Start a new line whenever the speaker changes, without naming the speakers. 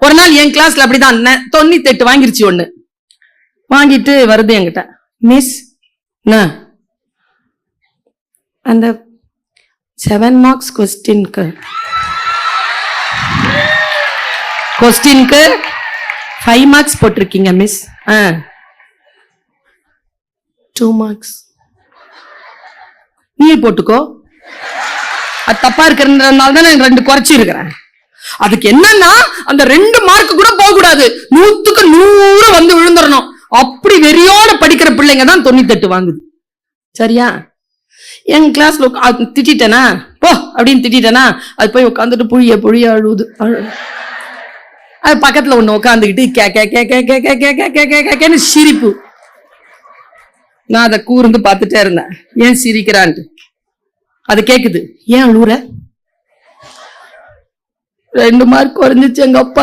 ஒரு நாள் என் கிளாஸ்ல அப்படிதான் 98 வாங்கிருச்சு ஒண்ணு. வாங்கிட்டு வருது என்கிட்ட, மிஸ் அந்த 7 மார்க்ஸ் கொஸ்டின்க்கு 5 மார்க்ஸ் போட்டிருக்கீங்க மிஸ். 2 மார்க்ஸ் நீ போட்டுக்கோ, அது தப்பா இருக்கிறதுனால தான் நான் 2 குறைச்சி இருக்கிறேன். அதுக்கு என்னன்னா அந்த 2 மார்க் கூட போக கூடாது, 100க்கு 100 வந்து விழுந்துடணும். அப்படி வெறியோட படிக்கிற பிள்ளைங்க தான் 98 வாங்குது. சரியா? என் கிளாஸ்ல திட்டேனா போ அப்படின்னு திட்டேனா, அது போய் உட்காந்துட்டு புழிய அழுவுது. அது பக்கத்துல ஒண்ணு உட்காந்துக்கிட்டு கேன்னு சிரிப்பு. நான் அதை கூர்ந்து பார்த்துட்டே இருந்தேன், ஏன் சிரிக்கிறான்ட்டு. அது கேக்குது, ஏன் அழுவுற? 2 மார்க் குறைஞ்சிச்சு, எங்க அப்பா